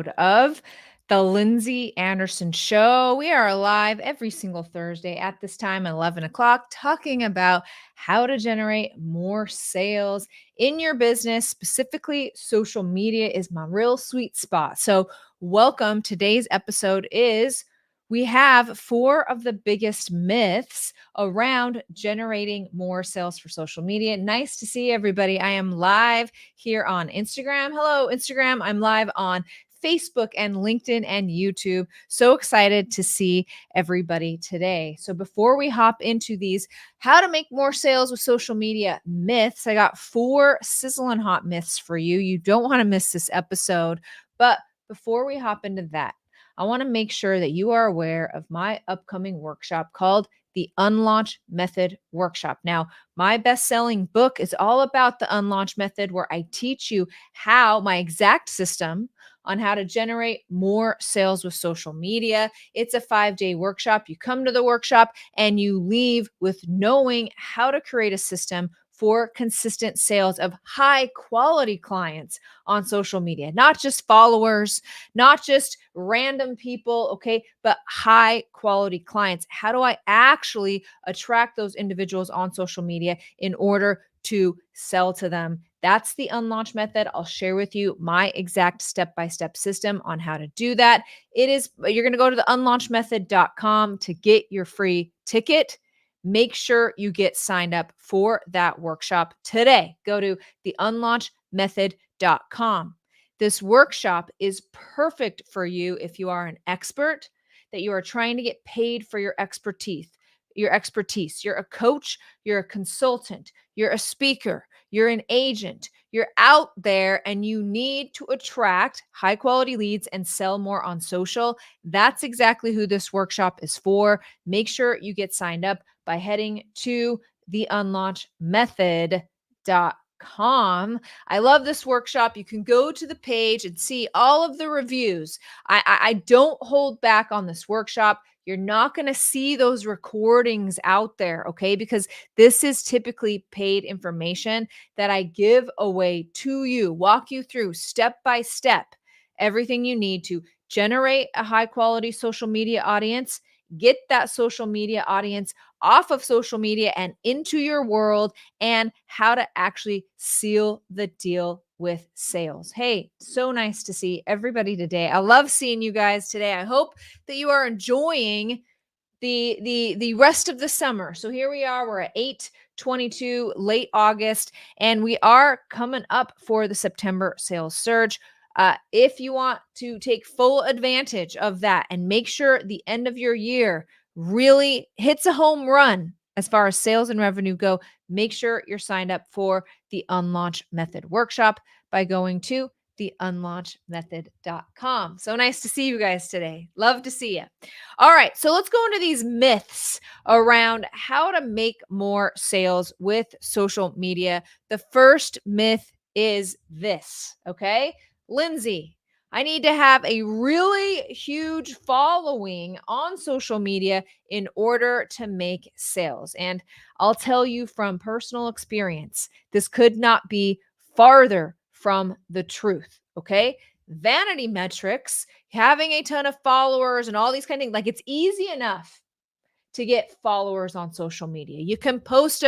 episode of The Lindsay Anderson Show. We are live every single Thursday at this time, 11 o'clock, talking about how to generate more sales in your business. Specifically, social media is my real sweet spot. So, welcome. Today's episode is we have four of the biggest myths around generating more sales for social media. Nice to see everybody. I am live here on Instagram. Hello, Instagram. I'm live on Facebook and LinkedIn and YouTube. So excited to see everybody today. So before we hop into these how to make more sales with social media myths, I got four sizzling hot myths for you. You don't want to miss this episode. But before we hop into that, I want to make sure that you are aware of my upcoming workshop called the Unlaunch Method Workshop. Now, my best-selling book is all about the Unlaunch Method, where I teach you how my exact system on how to generate more sales with social media. It's a 5-day workshop. You come to the workshop and you leave with knowing how to create a system for consistent sales of high quality clients on social media, not just followers, not just random people, okay, but high quality clients. How do I actually attract those individuals on social media in order to sell to them? That's the Unlaunch Method. I'll share with you my exact step-by-step system on how to do that. You're going to go to the unlaunchmethod.com to get your free ticket. Make sure you get signed up for that workshop today. Go to theunlaunchmethod.com. This workshop is perfect for you if you are an expert, that you are trying to get paid for your expertise. You're a coach, you're a consultant, you're a speaker, you're an agent, you're out there and you need to attract high quality leads and sell more on social. That's exactly who this workshop is for. Make sure you get signed up by heading to theunlaunchmethod.com. I love this workshop. You can go to the page and see all of the reviews. I don't hold back on this workshop. You're not going to see those recordings out there, okay? Because this is typically paid information that I give away to you, walk you through step by step, everything you need to generate a high quality social media audience, get that social media audience off of social media and into your world, and how to actually seal the deal with sales. Hey, so nice to see everybody today. I love seeing you guys today. I hope that you are enjoying the rest of the summer. So here we are, we're at 8/22, late August, and we are coming up for the September sales surge. If you want to take full advantage of that and make sure the end of your year really hits a home run as far as sales and revenue go, make sure you're signed up for the Unlaunch Method Workshop by going to theunlaunchmethod.com. So nice to see you guys today. Love to see you. All right, so let's go into these myths around how to make more sales with social media. The first myth is this, okay? Lindsay, I need to have a really huge following on social media in order to make sales. And I'll tell you from personal experience, this could not be farther from the truth, okay? Vanity metrics, having a ton of followers and all these kind of things, like it's easy enough to get followers on social media. You can post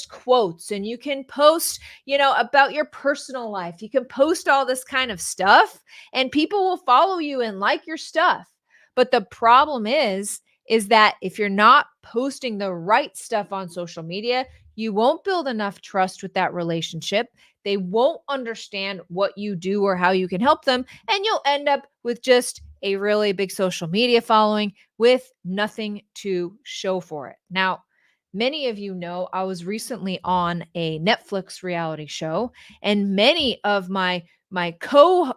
quotes and you can post, about your personal life. You can post all this kind of stuff and people will follow you and like your stuff. But the problem is that if you're not posting the right stuff on social media, you won't build enough trust with that relationship. They won't understand what you do or how you can help them. And you'll end up with just a really big social media following with nothing to show for it. Now, many of you know I was recently on a Netflix reality show, and many of my co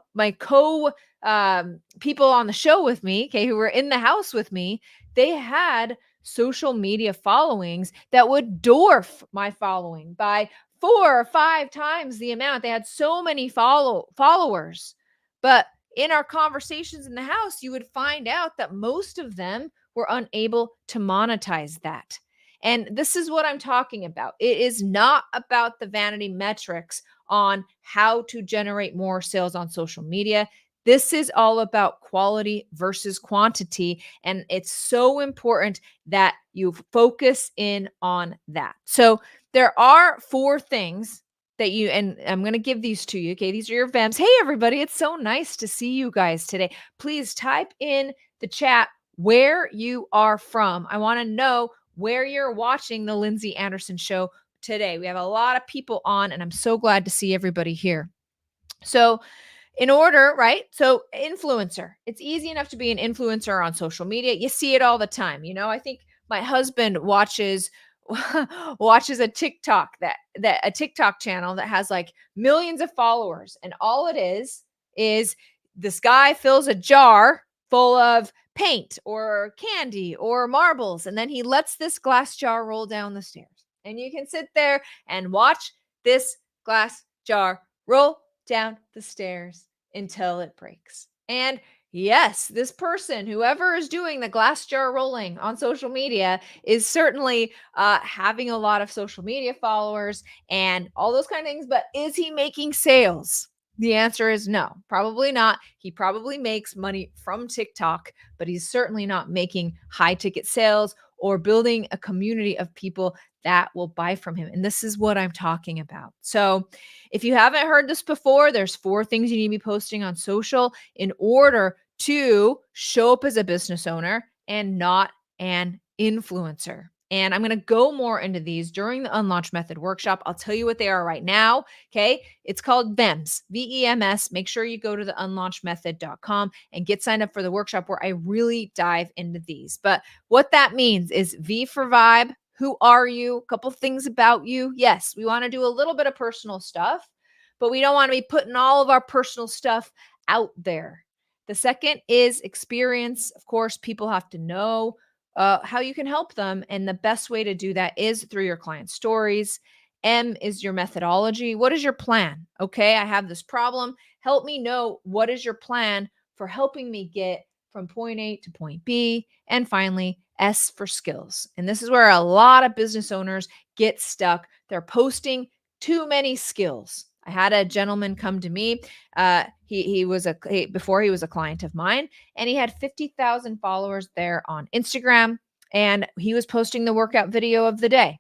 people on the show with me, okay, who were in the house with me, they had social media followings that would dwarf my following by 4 or 5 times the amount. They had so many followers. But in our conversations in the house, you would find out that most of them were unable to monetize that. And this is what I'm talking about. It is not about the vanity metrics on how to generate more sales on social media. This is all about quality versus quantity. And it's so important that you focus in on that. So there are four things that you, and I'm going to give these to you. Okay. These are your VEMs. Hey, everybody. It's so nice to see you guys today. Please type in the chat where you are from. I want to know where you're watching the Lindsay Anderson show today. We have a lot of people on, and I'm so glad to see everybody here. So, in order, right? So, influencer. It's easy enough to be an influencer on social media. You see it all the time. I think my husband watches watches a TikTok that a TikTok channel that has like millions of followers, and all it is this guy fills a jar full of paint or candy or marbles, and then he lets this glass jar roll down the stairs. And you can sit there and watch this glass jar roll down the stairs until it breaks. And yes, this person, whoever is doing the glass jar rolling on social media, is certainly having a lot of social media followers and all those kind of things. But is he making sales? The answer is no, probably not. He probably makes money from TikTok, but he's certainly not making high ticket sales or building a community of people that will buy from him. And this is what I'm talking about. So, if you haven't heard this before, there's four things you need to be posting on social in order to show up as a business owner and not an influencer. And I'm going to go more into these during the Unlaunch Method workshop. I'll tell you what they are right now. Okay. It's called VEMS, VEMS. Make sure you go to the unlaunchmethod.com and get signed up for the workshop where I really dive into these. But what that means is V for vibe. Who are you? A couple things about you. Yes, we want to do a little bit of personal stuff, but we don't want to be putting all of our personal stuff out there. The second is experience. Of course, people have to know how you can help them. And the best way to do that is through your client stories. M is your methodology. What is your plan? Okay, I have this problem. Help me know what is your plan for helping me get from point A to point B. And finally, S for skills. And this is where a lot of business owners get stuck. They're posting too many skills. I had a gentleman come to me. Before he was a client of mine, and he had 50,000 followers there on Instagram, and he was posting the workout video of the day.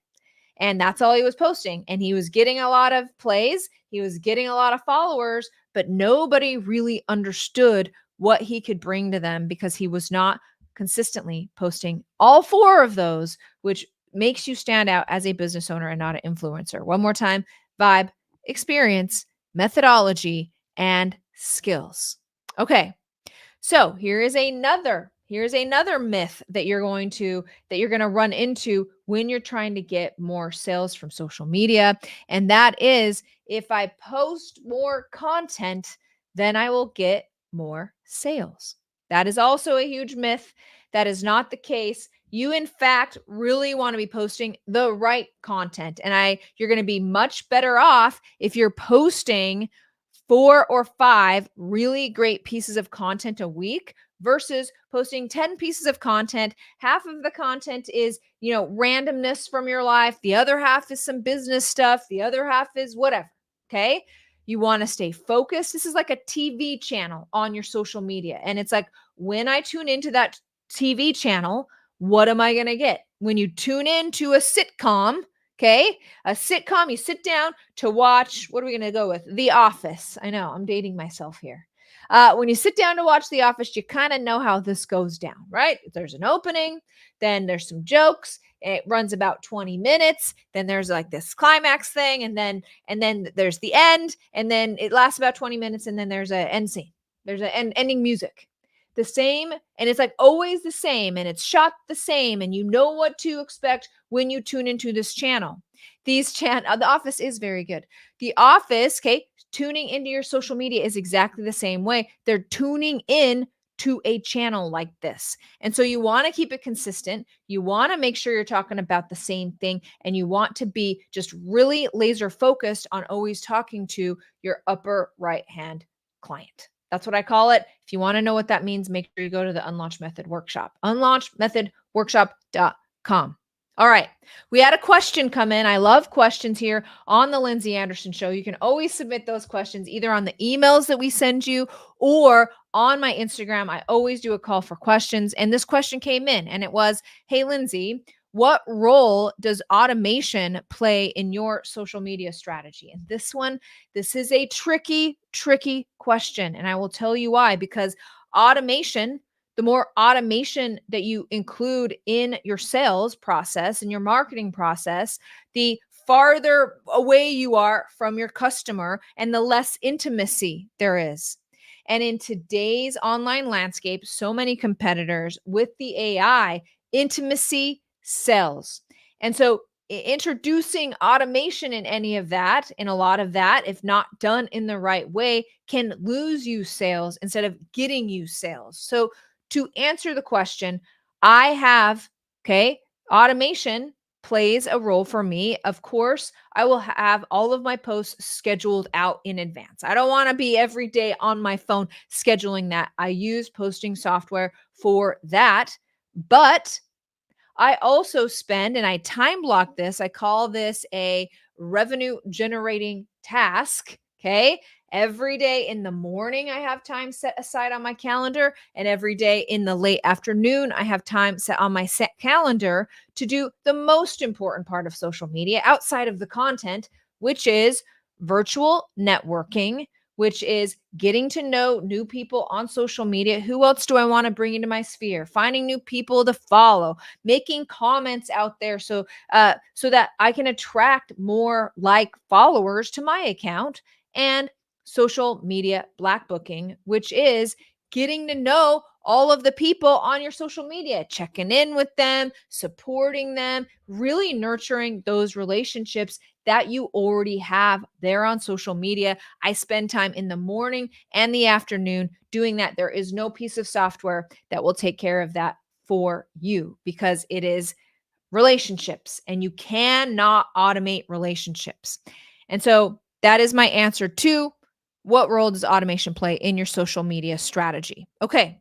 And that's all he was posting. And he was getting a lot of plays. He was getting a lot of followers, but nobody really understood what he could bring to them because he was not consistently posting all four of those, which makes you stand out as a business owner and not an influencer. One more time: vibe, experience, methodology, and skills. Okay. So here's another myth that you're going to run into when you're trying to get more sales from social media. And that is, if I post more content, then I will get more sales. That is also a huge myth. That is not the case. You, in fact, really want to be posting the right content. And you're going to be much better off if you're posting 4 or 5 really great pieces of content a week versus posting 10 pieces of content. Half of the content is, randomness from your life. The other half is some business stuff. The other half is whatever. Okay. You want to stay focused. This is like a TV channel on your social media. And it's like, when I tune into that TV channel, what am I going to get? When you tune into a sitcom, okay, a sitcom, you sit down to watch, what are we going to go with? The Office. I know, I'm dating myself here. When you sit down to watch The Office, you kind of know how this goes down, right? There's an opening, then there's some jokes. It runs about 20 minutes. Then there's like this climax thing, and then there's the end, and then it lasts about 20 minutes, and then there's an end scene. There's an ending music. The same, and it's like always the same, and it's shot the same, and you know what to expect when you tune into this channel. The Office is very good. The Office, okay, tuning into your social media is exactly the same way. They're tuning in to a channel like this. And so you want to keep it consistent. You want to make sure you're talking about the same thing, and you want to be just really laser focused on always talking to your upper right hand client. That's what I call it. If you want to know what that means, make sure you go to the Unlaunch Method Workshop, unlaunchmethodworkshop.com. All right. We had a question come in. I love questions here on the Lindsay Anderson Show. You can always submit those questions either on the emails that we send you or on my Instagram. I always do a call for questions. And this question came in and it was, hey, Lindsay, what role does automation play in your social media strategy? And this is a tricky question. And I will tell you why, because automation, the more automation that you include in your sales process and your marketing process, the farther away you are from your customer and the less intimacy there is. And in today's online landscape, so many competitors with the AI, intimacy sells. And so introducing automation in any of that, in a lot of that, if not done in the right way, can lose you sales instead of getting you sales. So to answer the question, I have, okay, automation plays a role for me. Of course, I will have all of my posts scheduled out in advance. I don't want to be every day on my phone scheduling that. I use posting software for that. But I also spend, and I time block this, I call this a revenue generating task. Okay. Every day in the morning, I have time set aside on my calendar. And every day in the late afternoon, I have time set on my set calendar to do the most important part of social media outside of the content, which is virtual networking, which is getting to know new people on social media. Who else do I want to bring into my sphere? Finding new people to follow, making comments out there so that I can attract more like followers to my account, and social media black booking, which is getting to know all of the people on your social media, checking in with them, supporting them, really nurturing those relationships that you already have there on social media. I spend time in the morning and the afternoon doing that. There is no piece of software that will take care of that for you because it is relationships and you cannot automate relationships. And so that is my answer to what role does automation play in your social media strategy? Okay.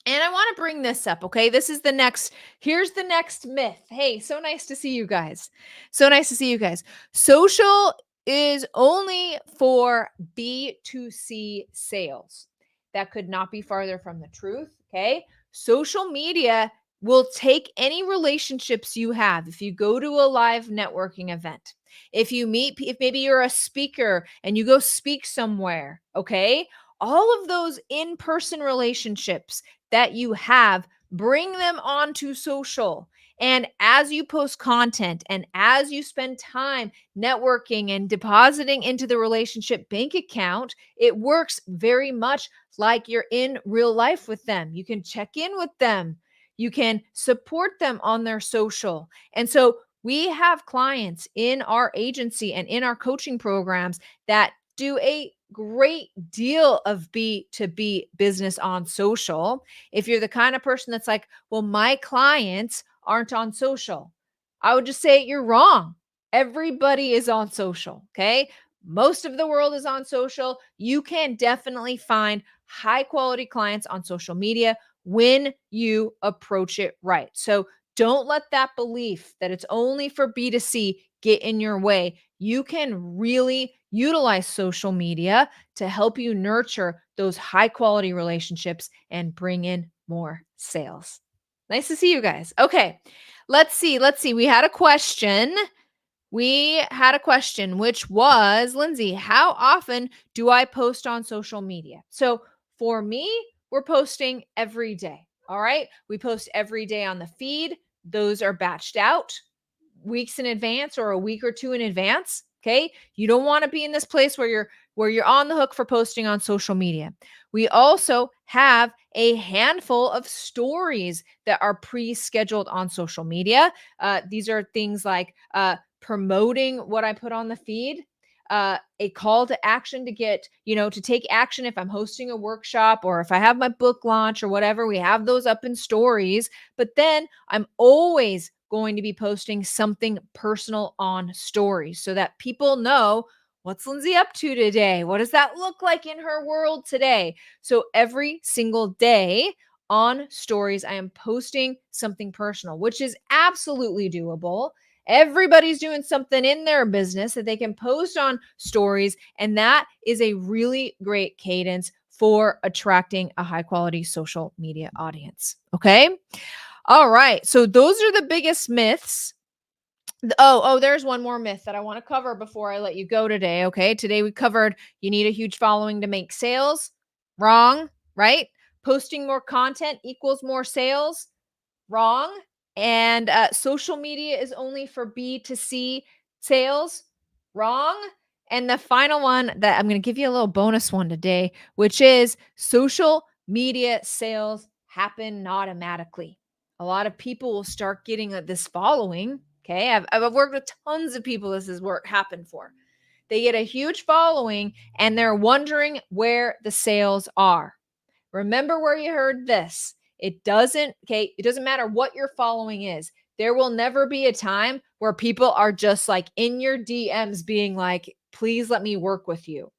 And I want to bring this up. Okay. Here's the next myth. Hey, so nice to see you guys. So nice to see you guys. Social is only for B2C sales. That could not be farther from the truth. Okay. Social media will take any relationships you have. If you go to a live networking event, if maybe you're a speaker and you go speak somewhere, okay, all of those in person relationships that you have, bring them onto social. And as you post content and as you spend time networking and depositing into the relationship bank account, it works very much like you're in real life with them. You can check in with them, you can support them on their social. And so we have clients in our agency and in our coaching programs that do a great deal of B2B business on social. If you're the kind of person that's like, well, my clients aren't on social, I would just say you're wrong. Everybody is on social. Okay. Most of the world is on social. You can definitely find high quality clients on social media when you approach it right. So don't let that belief that it's only for B2C get in your way. You can really utilize social media to help you nurture those high quality relationships and bring in more sales. Nice to see you guys. Okay, let's see. We had a question. Which was, Lindsay, how often do I post on social media? So for me, we're posting every day. All right. We post every day on the feed. Those are batched out weeks in advance or a week or two in advance. Okay. You don't want to be in this place where you're on the hook for posting on social media. We also have a handful of stories that are pre-scheduled on social media. These are things like promoting what I put on the feed, a call to action to get, to take action if I'm hosting a workshop or if I have my book launch or whatever. We have those up in stories, but then I'm always going to be posting something personal on stories so that people know what's Lindsay up to today? What does that look like in her world today? So every single day on stories, I am posting something personal, which is absolutely doable. Everybody's doing something in their business that they can post on stories. And that is a really great cadence for attracting a high quality social media audience. Okay. All right. So those are the biggest myths. There's one more myth that I want to cover before I let you go today. Okay. Today we covered you need a huge following to make sales. Wrong, right? Posting more content equals more sales. Wrong. And social media is only for B2C sales. Wrong. And the final one that I'm going to give you a little bonus one today, which is social media sales happen automatically. A lot of people will start getting this following. Okay. I've worked with tons of people this is work happened for. They get a huge following and they're wondering where the sales are. Remember where you heard this. It doesn't matter what your following is. There will never be a time where people are just like in your DMs being like, please let me work with you.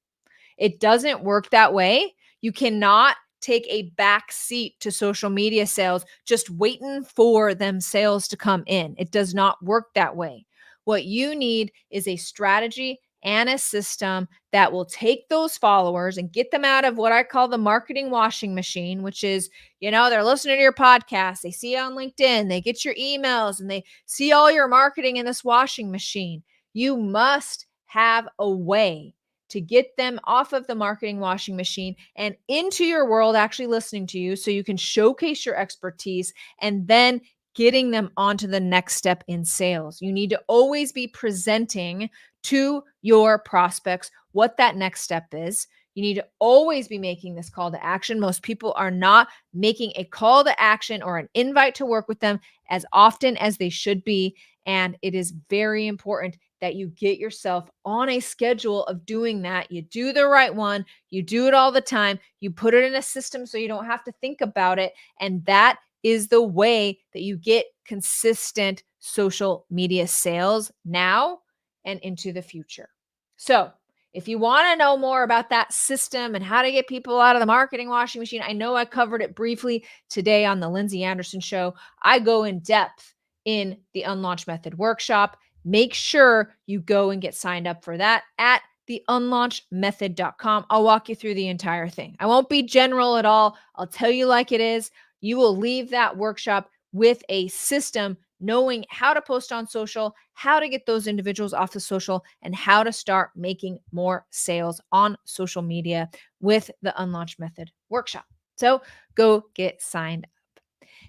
It doesn't work that way. You cannot take a back seat to social media sales just waiting for them sales to come in. It does not work that way. What you need is a strategy and a system that will take those followers and get them out of what I call the marketing washing machine, which is, they're listening to your podcast, they see you on LinkedIn, they get your emails, and they see all your marketing in this washing machine. You must have a way to get them off of the marketing washing machine and into your world, actually listening to you so you can showcase your expertise and then getting them onto the next step in sales. You need to always be presenting to your prospects what that next step is. You need to always be making this call to action. Most people are not making a call to action or an invite to work with them as often as they should be. And it is very important that you get yourself on a schedule of doing that. You do the right one, you do it all the time, you put it in a system so you don't have to think about it. And that is the way that you get consistent social media sales now and into the future. So, if you want to know more about that system and how to get people out of the marketing washing machine, I know I covered it briefly today on the Lindsay Anderson Show. I go in depth in the Unlaunch Method workshop. Make sure you go and get signed up for that at theunlaunchmethod.com. I'll walk you through the entire thing. I won't be general at all. I'll tell you like it is. You will leave that workshop with a system knowing how to post on social, how to get those individuals off the social, and how to start making more sales on social media with the Unlaunch Method workshop. So go get signed up.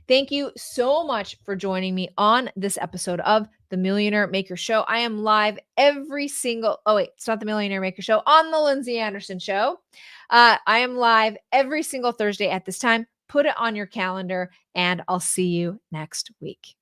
Thank you so much for joining me on this episode of the Millionaire Maker Show. I am live it's not the Millionaire Maker Show, on the Lindsay Anderson Show. I am live every single Thursday at this time. Put it on your calendar, and I'll see you next week.